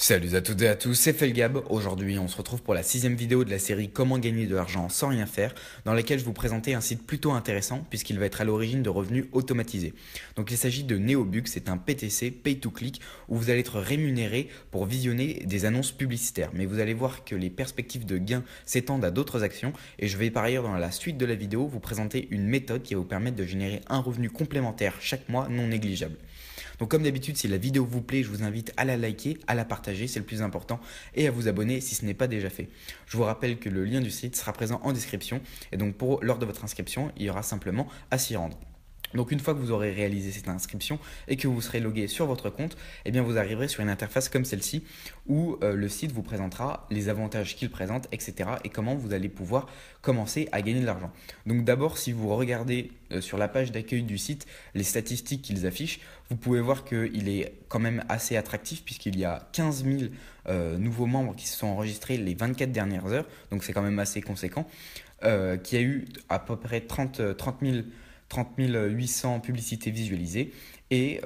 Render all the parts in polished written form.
Salut à toutes et à tous, c'est Felgab. Aujourd'hui, on se retrouve pour la 6ème vidéo de la série Comment gagner de l'argent sans rien faire, dans laquelle je vous présentais un site plutôt intéressant puisqu'il va être à l'origine de revenus automatisés. Donc il s'agit de Neobug, c'est un PTC, Pay to Click, où vous allez être rémunéré pour visionner des annonces publicitaires. Mais vous allez voir que les perspectives de gains s'étendent à d'autres actions et je vais par ailleurs dans la suite de la vidéo vous présenter une méthode qui va vous permettre de générer un revenu complémentaire chaque mois non négligeable. Donc comme d'habitude, si la vidéo vous plaît, je vous invite à la liker, à la partager, c'est le plus important, et à vous abonner si ce n'est pas déjà fait. Je vous rappelle que le lien du site sera présent en description, et donc lors de votre inscription, il y aura simplement à s'y rendre. Donc une fois que vous aurez réalisé cette inscription et que vous serez logué sur votre compte, eh bien vous arriverez sur une interface comme celle-ci où le site vous présentera les avantages qu'il présente, etc. et comment vous allez pouvoir commencer à gagner de l'argent. Donc d'abord, si vous regardez sur la page d'accueil du site les statistiques qu'ils affichent, vous pouvez voir qu'il est quand même assez attractif puisqu'il y a 15 000 nouveaux membres qui se sont enregistrés les 24 dernières heures, donc c'est quand même assez conséquent, qui a eu à peu près 30 800 publicités visualisées et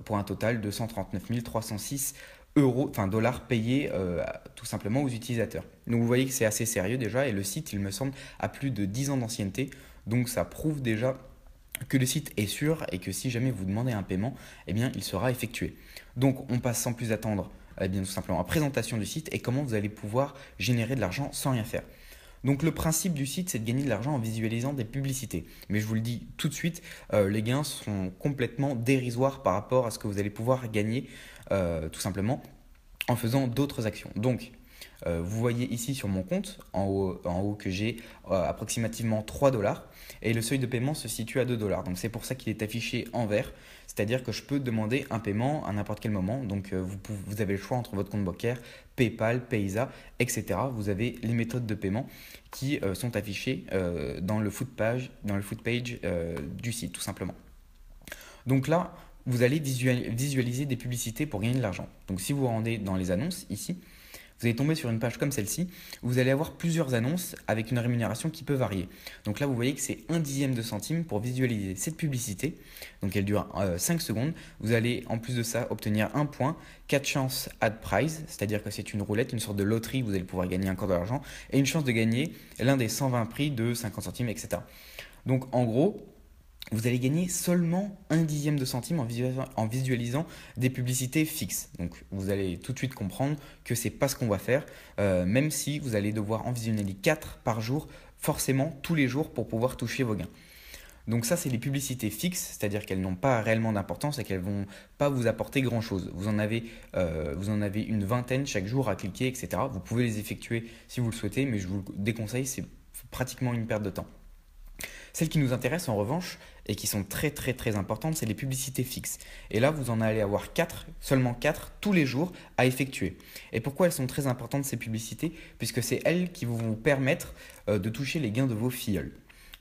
pour un total de 139 306 dollars payés tout simplement aux utilisateurs. Donc vous voyez que c'est assez sérieux déjà et le site, il me semble, a plus de 10 ans d'ancienneté. Donc ça prouve déjà que le site est sûr et que si jamais vous demandez un paiement, eh bien il sera effectué. Donc on passe sans plus attendre eh bien, tout simplement à la présentation du site et comment vous allez pouvoir générer de l'argent sans rien faire. Donc le principe du site, c'est de gagner de l'argent en visualisant des publicités. Mais je vous le dis tout de suite, les gains sont complètement dérisoires par rapport à ce que vous allez pouvoir gagner tout simplement en faisant d'autres actions. Donc vous voyez ici sur mon compte, en haut que j'ai approximativement 3 dollars et le seuil de paiement se situe à 2 dollars. Donc c'est pour ça qu'il est affiché en vert, c'est-à-dire que je peux demander un paiement à n'importe quel moment. Donc vous avez le choix entre votre compte bancaire, PayPal, Payza, etc. Vous avez les méthodes de paiement qui sont affichées dans le foot page du site tout simplement. Donc là, vous allez visualiser des publicités pour gagner de l'argent. Donc si vous vous rendez dans les annonces ici, vous allez tomber sur une page comme celle-ci où vous allez avoir plusieurs annonces avec une rémunération qui peut varier. Donc là, vous voyez que c'est 1/10 de centime pour visualiser cette publicité. Donc elle dure 5 secondes. Vous allez en plus de ça obtenir un point, 4 chances add prize, c'est-à-dire que c'est une roulette, une sorte de loterie, vous allez pouvoir gagner encore de l'argent, et une chance de gagner l'un des 120 prix de 50 centimes, etc. Donc en gros, vous allez gagner seulement 1/10 de centime en visualisant des publicités fixes. Donc vous allez tout de suite comprendre que c'est pas ce qu'on va faire, même si vous allez devoir en visionner les 4 par jour, forcément tous les jours pour pouvoir toucher vos gains. Donc ça, c'est les publicités fixes, c'est-à-dire qu'elles n'ont pas réellement d'importance et qu'elles ne vont pas vous apporter grand-chose. Vous en avez une vingtaine chaque jour à cliquer, etc. Vous pouvez les effectuer si vous le souhaitez, mais je vous le déconseille, c'est pratiquement une perte de temps. Celles qui nous intéressent en revanche et qui sont très très très importantes, c'est les publicités fixes. Et là, vous en allez avoir 4, seulement 4 tous les jours à effectuer. Et pourquoi elles sont très importantes ces publicités? Puisque c'est elles qui vont vous permettre de toucher les gains de vos filleuls.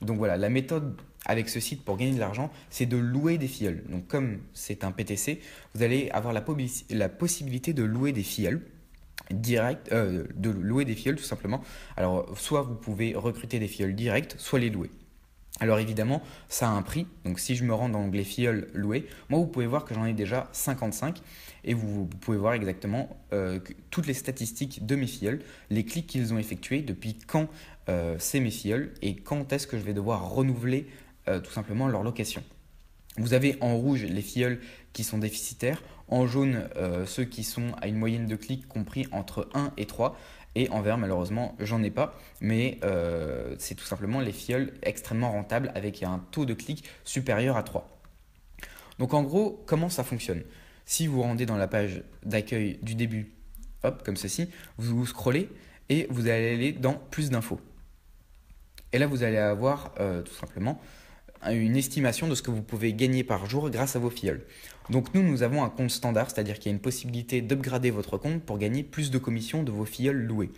Donc voilà, la méthode avec ce site pour gagner de l'argent, c'est de louer des filleuls. Donc comme c'est un PTC, vous allez avoir la possibilité de louer des filleuls. De louer des filleuls tout simplement. Alors soit vous pouvez recruter des filleuls directs, soit les louer. Alors évidemment, ça a un prix, donc si je me rends dans l'onglet filleuls loués, moi vous pouvez voir que j'en ai déjà 55 et vous pouvez voir exactement toutes les statistiques de mes filleuls, les clics qu'ils ont effectués, depuis quand c'est mes filleuls et quand est-ce que je vais devoir renouveler tout simplement leur location. Vous avez en rouge les filleuls qui sont déficitaires, en jaune ceux qui sont à une moyenne de clics compris entre 1 et 3, et en vert malheureusement j'en ai pas, mais c'est tout simplement les filleuls extrêmement rentables avec un taux de clic supérieur à 3. Donc en gros, comment ça fonctionne? Si vous rendez dans la page d'accueil du début, hop, comme ceci, vous scrollez et vous allez aller dans plus d'infos. Et là vous allez avoir tout simplement une estimation de ce que vous pouvez gagner par jour grâce à vos filleuls. Donc nous avons un compte standard, c'est-à-dire qu'il y a une possibilité d'upgrader votre compte pour gagner plus de commissions de vos filleuls loués.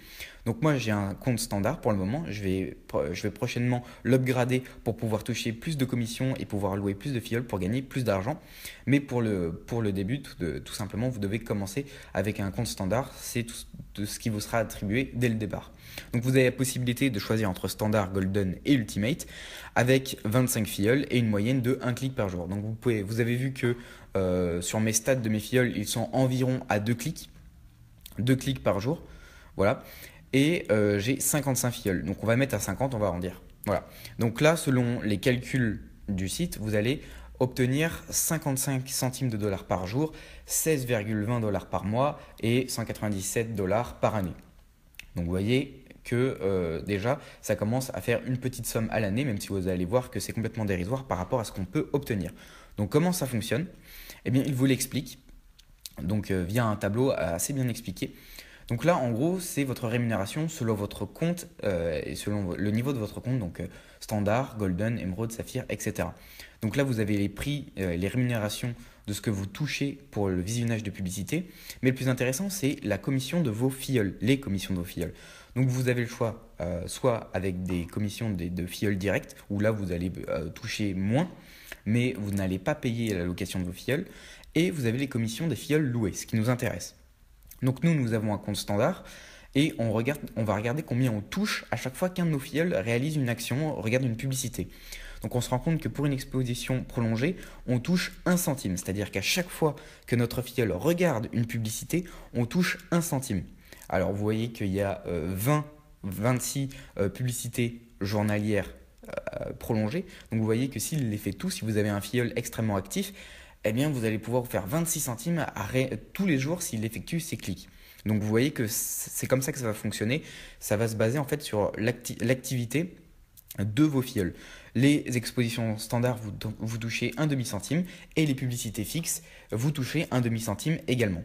Donc moi j'ai un compte standard pour le moment, je vais prochainement l'upgrader pour pouvoir toucher plus de commissions et pouvoir louer plus de filleuls pour gagner plus d'argent. Mais pour le début, tout simplement, vous devez commencer avec un compte standard, c'est tout ce qui vous sera attribué dès le départ. Donc vous avez la possibilité de choisir entre standard, golden et ultimate avec 25 filleuls et une moyenne de 1 clic par jour. Donc vous avez vu que sur mes stats de mes filleuls, ils sont environ à 2 clics. 2 clics par jour. Voilà. Et j'ai 55 filleuls. Donc on va mettre à 50, on va arrondir. Voilà. Donc là, selon les calculs du site, vous allez obtenir 55 centimes de dollars par jour, 16,20 dollars par mois et 197 dollars par année. Donc vous voyez que déjà, ça commence à faire une petite somme à l'année, même si vous allez voir que c'est complètement dérisoire par rapport à ce qu'on peut obtenir. Donc comment ça fonctionne? Eh bien, il vous l'explique, donc via un tableau assez bien expliqué. Donc là, en gros, c'est votre rémunération selon votre compte et selon le niveau de votre compte, donc standard, golden, émeraude, saphir, etc. Donc là, vous avez les prix, les rémunérations de ce que vous touchez pour le visionnage de publicité. Mais le plus intéressant, c'est la commission de vos filleuls, les commissions de vos filleuls. Donc vous avez le choix, soit avec des commissions de filleuls directs, où là, vous allez toucher moins, mais vous n'allez pas payer la location de vos filleuls. Et vous avez les commissions des filleuls loués, ce qui nous intéresse. Donc nous avons un compte standard et on va regarder combien on touche à chaque fois qu'un de nos filleuls réalise une action, regarde une publicité. Donc on se rend compte que pour une exposition prolongée, on touche 1 centime. C'est-à-dire qu'à chaque fois que notre filleul regarde une publicité, on touche 1 centime. Alors vous voyez qu'il y a 26 publicités journalières prolongées. Donc vous voyez que s'il les fait tous, si vous avez un filleul extrêmement actif, eh bien vous allez pouvoir vous faire 26 centimes tous les jours s'il effectue ses clics. Donc vous voyez que c'est comme ça que ça va fonctionner. Ça va se baser en fait sur l'activité de vos filleuls. Les expositions standards, vous touchez un demi-centime et les publicités fixes, vous touchez un demi-centime également.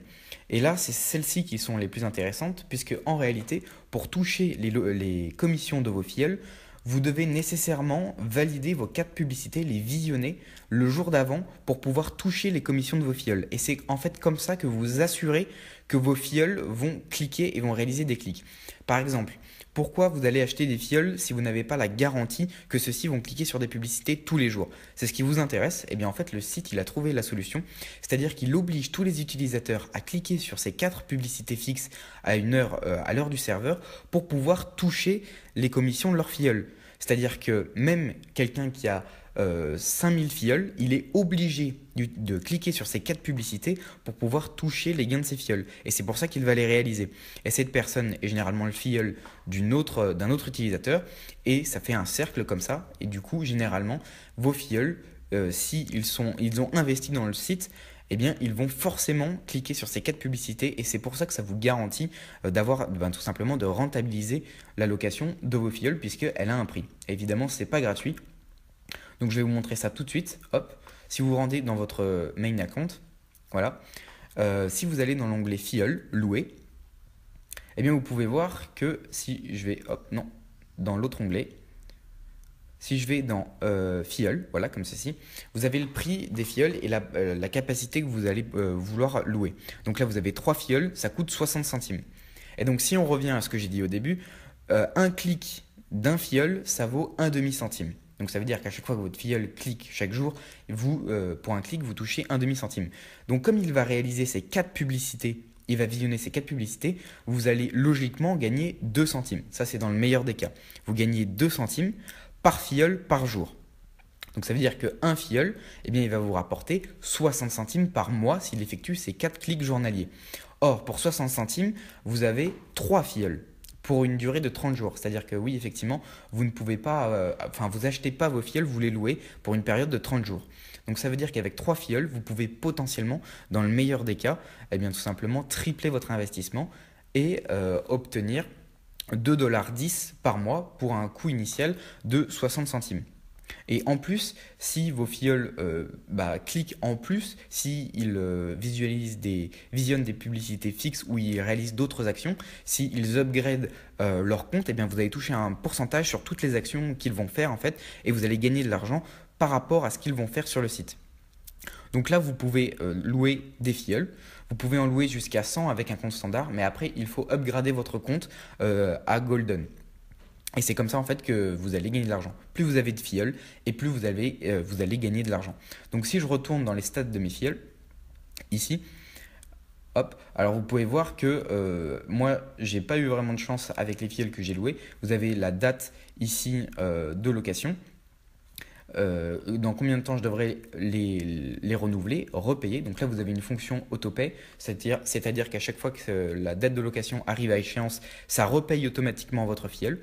Et là, c'est celles-ci qui sont les plus intéressantes puisque en réalité, pour toucher les commissions de vos filleuls, vous devez nécessairement valider vos 4 publicités, les visionner le jour d'avant pour pouvoir toucher les commissions de vos filleuls. Et c'est en fait comme ça que vous vous assurez que vos filleuls vont cliquer et vont réaliser des clics. Par exemple, pourquoi vous allez acheter des filleuls si vous n'avez pas la garantie que ceux-ci vont cliquer sur des publicités tous les jours? C'est ce qui vous intéresse? Eh bien en fait le site il a trouvé la solution, c'est-à-dire qu'il oblige tous les utilisateurs à cliquer sur ces 4 publicités fixes à l'heure du serveur pour pouvoir toucher les commissions de leurs filleuls. C'est-à-dire que même quelqu'un qui a 5000 filleuls, il est obligé de cliquer sur ces 4 publicités pour pouvoir toucher les gains de ses filleuls. Et c'est pour ça qu'il va les réaliser. Et cette personne est généralement le filleul d'un autre utilisateur. Et ça fait un cercle comme ça. Et du coup, généralement, vos filleuls, ils ont investi dans le site, eh bien, ils vont forcément cliquer sur ces 4 publicités et c'est pour ça que ça vous garantit d'avoir tout simplement de rentabiliser la location de vos filleuls puisqu'elle a un prix. Évidemment, ce n'est pas gratuit. Donc, je vais vous montrer ça tout de suite. Hop, si vous vous rendez dans votre main account, voilà. Si vous allez dans l'onglet filleul, louer, eh bien, vous pouvez voir que si je vais, dans l'autre onglet, si je vais dans filleul, voilà comme ceci, vous avez le prix des filleuls et la capacité que vous allez vouloir louer. Donc là, vous avez 3 filleuls, ça coûte 60 centimes. Et donc si on revient à ce que j'ai dit au début, un clic d'un filleul, ça vaut un demi-centime. Donc ça veut dire qu'à chaque fois que votre filleul clique chaque jour, pour un clic, vous touchez un demi-centime. Donc comme il va réaliser ces 4 publicités, il va visionner ces 4 publicités, vous allez logiquement gagner 2 centimes. Ça, c'est dans le meilleur des cas. Vous gagnez 2 centimes par filleul par jour. Donc ça veut dire qu'un filleul, eh bien, il va vous rapporter 60 centimes par mois s'il effectue ces 4 clics journaliers. Or, pour 60 centimes, vous avez 3 filleuls pour une durée de 30 jours. C'est-à-dire que oui, effectivement, vous ne pouvez pas, vous achetez pas vos filleuls, vous les louez pour une période de 30 jours. Donc ça veut dire qu'avec 3 filleuls, vous pouvez potentiellement, dans le meilleur des cas, eh bien, tout simplement tripler votre investissement et obtenir 2,10 $ par mois pour un coût initial de 60 centimes. Et en plus, si vos filleuls cliquent en plus, s'ils visionnent des publicités fixes ou ils réalisent d'autres actions, s'ils upgradent leur compte, eh bien vous allez toucher un pourcentage sur toutes les actions qu'ils vont faire en fait, et vous allez gagner de l'argent par rapport à ce qu'ils vont faire sur le site. Donc là, vous pouvez louer des filleuls. Vous pouvez en louer jusqu'à 100 avec un compte standard, mais après, il faut upgrader votre compte à Golden. Et c'est comme ça en fait que vous allez gagner de l'argent. Plus vous avez de filleuls et plus vous allez gagner de l'argent. Donc si je retourne dans les stats de mes filleuls, ici, hop, alors vous pouvez voir que moi, j'ai pas eu vraiment de chance avec les filleuls que j'ai loués. Vous avez la date ici de location. dans combien de temps je devrais les renouveler, repayer. Donc là, vous avez une fonction autopay, c'est-à-dire qu'à chaque fois que la date de location arrive à échéance, ça repaye automatiquement votre filleul.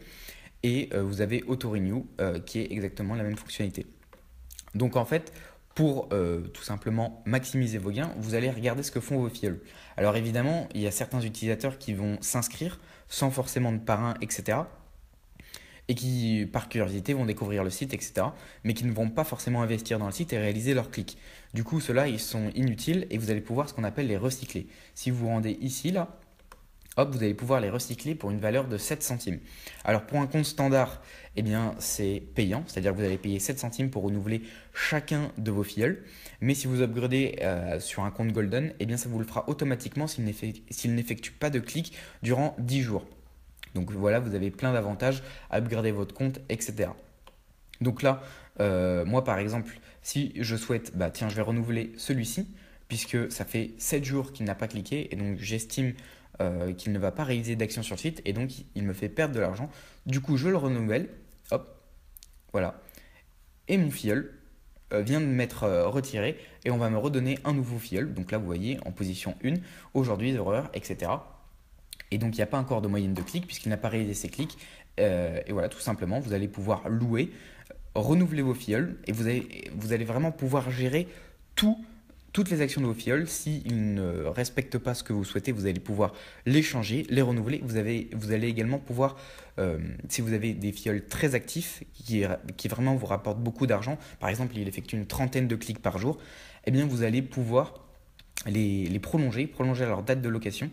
Et vous avez auto-renew qui est exactement la même fonctionnalité. Donc en fait, pour tout simplement maximiser vos gains, vous allez regarder ce que font vos filleuls. Alors évidemment, il y a certains utilisateurs qui vont s'inscrire sans forcément de parrain, etc. Et qui, par curiosité, vont découvrir le site, etc. Mais qui ne vont pas forcément investir dans le site et réaliser leurs clics. Du coup, ceux-là, ils sont inutiles et vous allez pouvoir ce qu'on appelle les recycler. Si vous vous rendez ici, là, hop, vous allez pouvoir les recycler pour une valeur de 7 centimes. Alors pour un compte standard, eh bien c'est payant, c'est-à-dire que vous allez payer 7 centimes pour renouveler chacun de vos filleuls. Mais si vous upgradez sur un compte Golden, eh bien ça vous le fera automatiquement s'il n'effectue pas de clics durant 10 jours. Donc voilà, vous avez plein d'avantages à upgrader votre compte, etc. Donc là, moi par exemple, si je souhaite, bah tiens, je vais renouveler celui-ci, puisque ça fait 7 jours qu'il n'a pas cliqué, et donc j'estime qu'il ne va pas réaliser d'action sur le site, et donc il me fait perdre de l'argent. Du coup, je le renouvelle, hop, voilà. Et mon filleul vient de m'être retiré, et on va me redonner un nouveau filleul. Donc là, vous voyez, en position 1, aujourd'hui, erreur, etc. Et donc, il n'y a pas encore de moyenne de clic, puisqu'il n'a pas réalisé ses clics. Et voilà, tout simplement, vous allez pouvoir louer, renouveler vos filleuls et vous allez vraiment pouvoir gérer toutes les actions de vos filleuls. S'ils ne respectent pas ce que vous souhaitez, vous allez pouvoir les changer, les renouveler. Vous allez également pouvoir, si vous avez des filleuls très actifs qui vraiment vous rapportent beaucoup d'argent, par exemple, il effectue une trentaine de clics par jour, eh bien, vous allez pouvoir les prolonger leur date de location.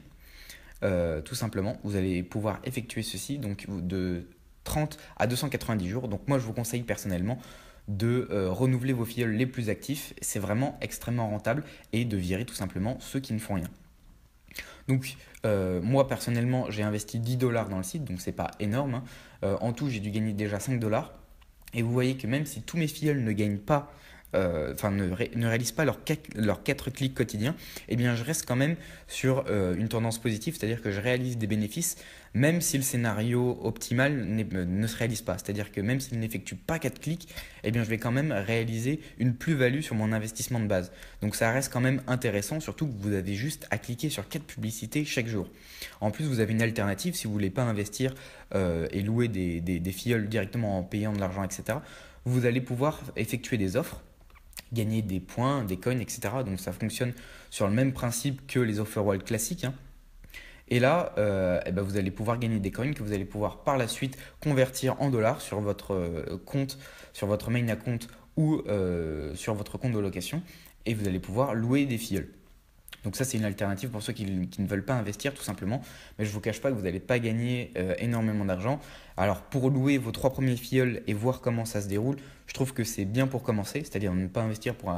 Tout simplement, vous allez pouvoir effectuer ceci donc de 30 à 290 jours. Donc moi, je vous conseille personnellement de renouveler vos filleuls les plus actifs. C'est vraiment extrêmement rentable et de virer tout simplement ceux qui ne font rien. Donc moi, personnellement, j'ai investi 10 dollars dans le site, donc c'est pas énorme, hein. En tout, j'ai dû gagner déjà 5 dollars. Et vous voyez que même si tous mes filleuls ne gagnent pas, ne réalisent pas leurs 4 clics quotidiens, eh bien je reste quand même sur une tendance positive, c'est-à-dire que je réalise des bénéfices même si le scénario optimal ne se réalise pas. C'est-à-dire que même s'il n'effectue pas 4 clics, eh bien je vais quand même réaliser une plus-value sur mon investissement de base. Donc ça reste quand même intéressant, surtout que vous avez juste à cliquer sur 4 publicités chaque jour. En plus, vous avez une alternative si vous ne voulez pas investir et louer des filleuls directement en payant de l'argent, etc. Vous allez pouvoir effectuer des offres, gagner des points, des coins, etc. Donc ça fonctionne sur le même principe que les Offerwall classiques, hein. Et là, vous allez pouvoir gagner des coins que vous allez pouvoir par la suite convertir en dollars sur votre compte, sur votre main account ou sur votre compte de location. Et vous allez pouvoir louer des filleuls. Donc ça, c'est une alternative pour ceux qui ne veulent pas investir tout simplement. Mais je ne vous cache pas que vous n'allez pas gagner énormément d'argent. Alors pour louer vos 3 premiers filleuls et voir comment ça se déroule, je trouve que c'est bien pour commencer. C'est-à-dire ne pas investir pour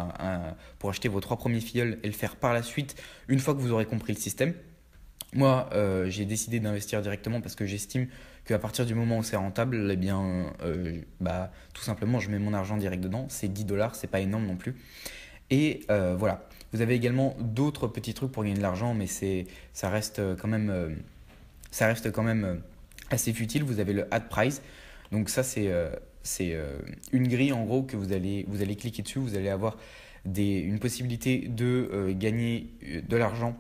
acheter vos 3 premiers filleuls et le faire par la suite une fois que vous aurez compris le système. Moi, j'ai décidé d'investir directement parce que j'estime qu'à partir du moment où c'est rentable, eh bien, tout simplement, je mets mon argent direct dedans. C'est 10 dollars, c'est pas énorme non plus. Et voilà. Vous avez également d'autres petits trucs pour gagner de l'argent, mais ça reste quand même, assez futile. Vous avez le Ad Price. Donc ça, c'est une grille en gros que vous allez cliquer dessus. Vous allez avoir une possibilité de gagner de l'argent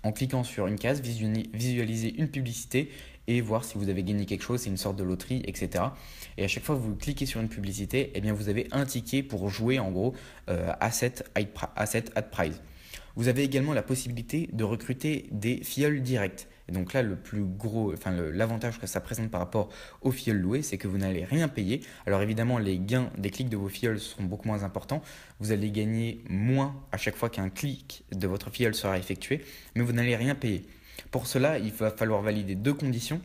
en cliquant sur une case, visualiser une publicité et voir si vous avez gagné quelque chose, c'est une sorte de loterie, etc. Et à chaque fois que vous cliquez sur une publicité, eh bien vous avez un ticket pour jouer en gros à cette Ad Prize. Vous avez également la possibilité de recruter des filleuls directs. Et donc là, l'avantage que ça présente par rapport aux filleuls loués, c'est que vous n'allez rien payer. Alors évidemment, les gains des clics de vos filleuls seront beaucoup moins importants. Vous allez gagner moins à chaque fois qu'un clic de votre filleul sera effectué, mais vous n'allez rien payer. Pour cela, il va falloir valider 2 conditions.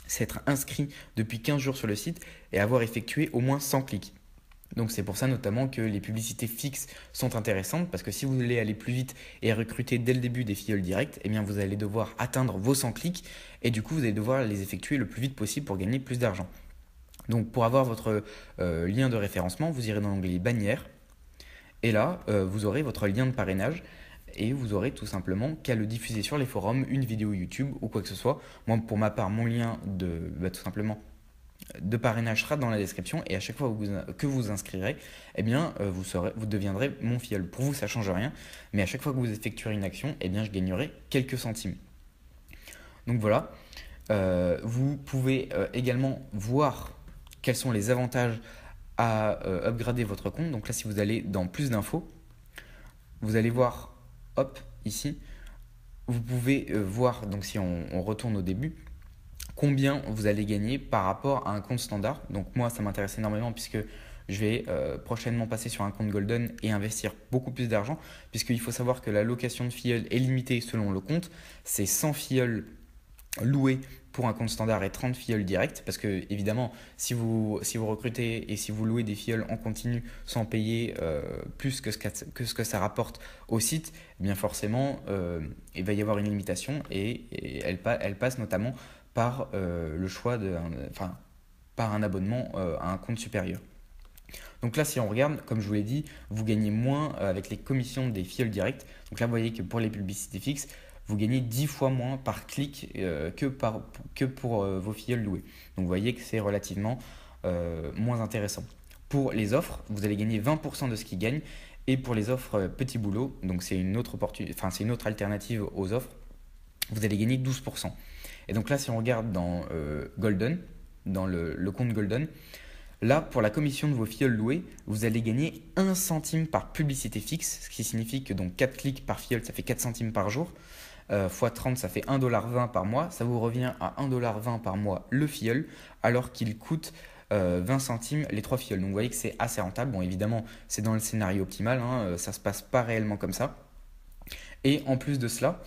C'est être inscrit depuis 15 jours sur le site et avoir effectué au moins 100 clics. Donc c'est pour ça notamment que les publicités fixes sont intéressantes parce que si vous voulez aller plus vite et recruter dès le début des filleuls directs, eh bien vous allez devoir atteindre vos 100 clics et du coup vous allez devoir les effectuer le plus vite possible pour gagner plus d'argent. Donc pour avoir votre lien de référencement, vous irez dans l'onglet bannière et là vous aurez votre lien de parrainage et vous aurez tout simplement qu'à le diffuser sur les forums, une vidéo YouTube ou quoi que ce soit. Moi pour ma part, mon lien tout simplement de parrainage sera dans la description et à chaque fois que vous inscrirez, eh bien, vous deviendrez mon filleul. Pour vous, ça ne change rien, mais à chaque fois que vous effectuerez une action, eh bien, je gagnerai quelques centimes. Donc voilà, vous pouvez également voir quels sont les avantages à upgrader votre compte. Donc là, si vous allez dans plus d'infos, vous allez voir, hop, ici, vous pouvez voir, donc si on retourne au début, combien vous allez gagner par rapport à un compte standard. Donc moi, ça m'intéresse énormément puisque je vais prochainement passer sur un compte Golden et investir beaucoup plus d'argent, puisqu'il faut savoir que la location de filleuls est limitée selon le compte. C'est 100 filleuls loués pour un compte standard et 30 filleuls directs, parce que évidemment, si vous recrutez et si vous louez des filleuls en continu sans payer plus que ce que ça rapporte au site, eh bien forcément, il va y avoir une limitation et elle passe notamment par le choix par un abonnement à un compte supérieur. Donc là, si on regarde, comme je vous l'ai dit, vous gagnez moins avec les commissions des filleuls directs. Donc là, vous voyez que pour les publicités fixes, vous gagnez 10 fois moins par clic que pour vos filleuls loués. Donc vous voyez que c'est relativement moins intéressant. Pour les offres, vous allez gagner 20% de ce qu'ils gagnent. Et pour les offres petit boulot, donc c'est une autre alternative aux offres, vous allez gagner 12%. Et donc là, si on regarde dans Golden, dans le compte Golden, là, pour la commission de vos filleuls loués, vous allez gagner 1 centime par publicité fixe, ce qui signifie que donc 4 clics par filleul, ça fait 4 centimes par jour. X 30, ça fait 1,20$ par mois. Ça vous revient à 1,20$ par mois le filleul, alors qu'il coûte 20 centimes les 3 filleuls. Donc vous voyez que c'est assez rentable. Bon, évidemment, c'est dans le scénario optimal, hein, ça ne se passe pas réellement comme ça. Et en plus de cela,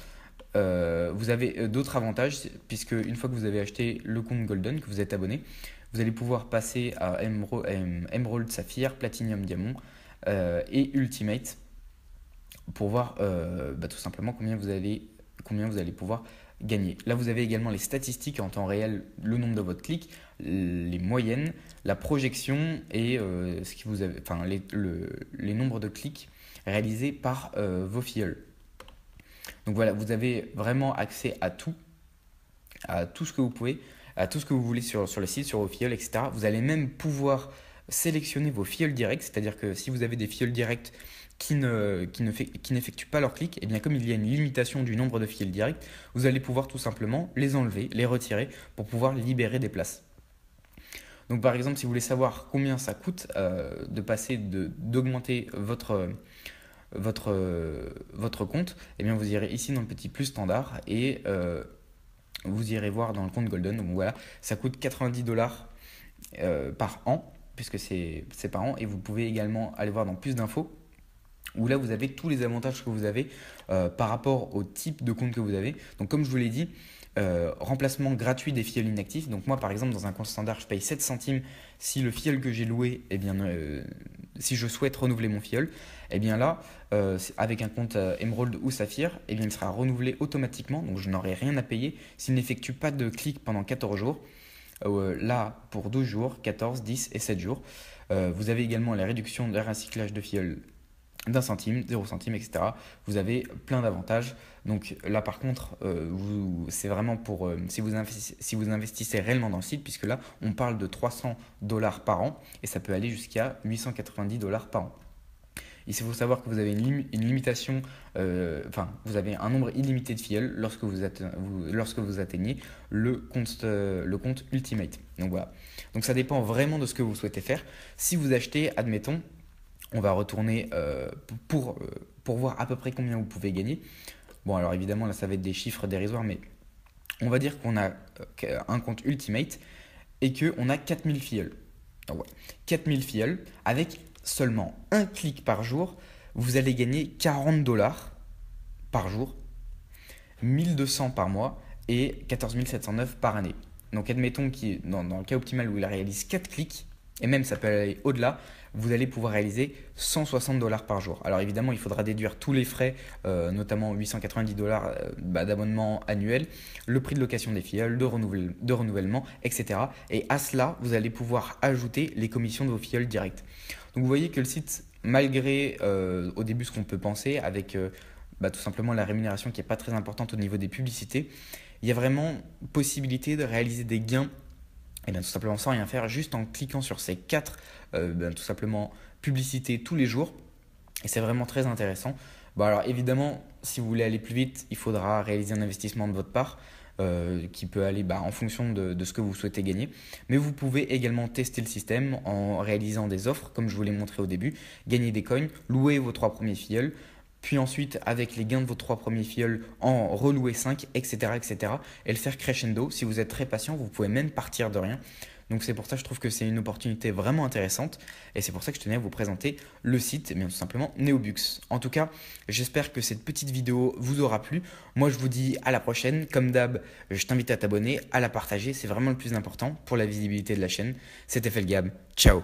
vous avez d'autres avantages, puisque une fois que vous avez acheté le compte Golden, que vous êtes abonné, vous allez pouvoir passer à Emerald, Saphir, Platinum, Diamond et Ultimate pour voir tout simplement combien vous allez pouvoir gagner. Là, vous avez également les statistiques en temps réel, le nombre de votre clic, les moyennes, la projection et les nombres de clics réalisés par vos filleuls. Donc voilà, vous avez vraiment accès à tout ce que vous pouvez, à tout ce que vous voulez sur le site, sur vos filleuls, etc. Vous allez même pouvoir sélectionner vos filleuls directs, c'est-à-dire que si vous avez des filleuls directs qui n'effectuent pas leur clic, et bien comme il y a une limitation du nombre de filleuls directs, vous allez pouvoir tout simplement les enlever, les retirer pour pouvoir libérer des places. Donc par exemple, si vous voulez savoir combien ça coûte d'augmenter votre compte, eh bien vous irez ici dans le petit plus standard et vous irez voir dans le compte Golden. Donc voilà, ça coûte 90$ par an, puisque c'est par an, et vous pouvez également aller voir dans plus d'infos, où là vous avez tous les avantages que vous avez par rapport au type de compte que vous avez. Donc comme je vous l'ai dit, remplacement gratuit des filleuls inactifs. Donc moi par exemple dans un compte standard je paye 7 centimes si le filleul que j'ai loué, eh bien, si je souhaite renouveler mon filleul, eh bien là avec un compte Emerald ou Saphir, eh bien il sera renouvelé automatiquement, donc je n'aurai rien à payer s'il n'effectue pas de clic pendant 14 jours. Là pour 12 jours, 14, 10 et 7 jours. Vous avez également la réduction de recyclage de filleul d'1 centime, 0 centime, etc. Vous avez plein d'avantages. Donc là par contre, c'est vraiment pour si vous investissez réellement dans le site, puisque là on parle de 300$ par an et ça peut aller jusqu'à 890$ par an. Il faut savoir que vous avez une limitation, vous avez un nombre illimité de filleuls lorsque vous atteignez le compte Ultimate. Donc voilà. Donc ça dépend vraiment de ce que vous souhaitez faire. Si vous achetez, admettons, on va retourner pour voir à peu près combien vous pouvez gagner. Bon, alors évidemment, là, ça va être des chiffres dérisoires, mais on va dire qu'on a un compte Ultimate et qu'on a 4000 filleuls. Donc, ouais, 4000 filleuls, avec seulement un clic par jour, vous allez gagner 40$ par jour, 1200 par mois et 14 709 par année. Donc admettons dans le cas optimal où il réalise 4 clics, et même ça peut aller au-delà, vous allez pouvoir réaliser 160$ par jour. Alors évidemment, il faudra déduire tous les frais, notamment 890$ d'abonnement annuel, le prix de location des filleuls, de renouvellement, etc. Et à cela, vous allez pouvoir ajouter les commissions de vos filleuls directs. Donc vous voyez que le site, malgré au début ce qu'on peut penser, avec tout simplement la rémunération qui n'est pas très importante au niveau des publicités, il y a vraiment possibilité de réaliser des gains Et bien tout simplement sans rien faire, juste en cliquant sur ces quatre tout simplement publicités tous les jours. Et c'est vraiment très intéressant. Bon alors évidemment, si vous voulez aller plus vite, il faudra réaliser un investissement de votre part qui peut aller en fonction de ce que vous souhaitez gagner. Mais vous pouvez également tester le système en réalisant des offres, comme je vous l'ai montré au début, gagner des coins, louer vos 3 premiers filleuls, puis ensuite avec les gains de vos 3 premiers filleuls en relouer 5, etc., etc. Et le faire crescendo. Si vous êtes très patient, vous pouvez même partir de rien. Donc c'est pour ça que je trouve que c'est une opportunité vraiment intéressante et c'est pour ça que je tenais à vous présenter le site, bien tout simplement Neobux. En tout cas, j'espère que cette petite vidéo vous aura plu. Moi je vous dis à la prochaine. Comme d'hab, je t'invite à t'abonner, à la partager, c'est vraiment le plus important pour la visibilité de la chaîne. C'était Felgab, ciao.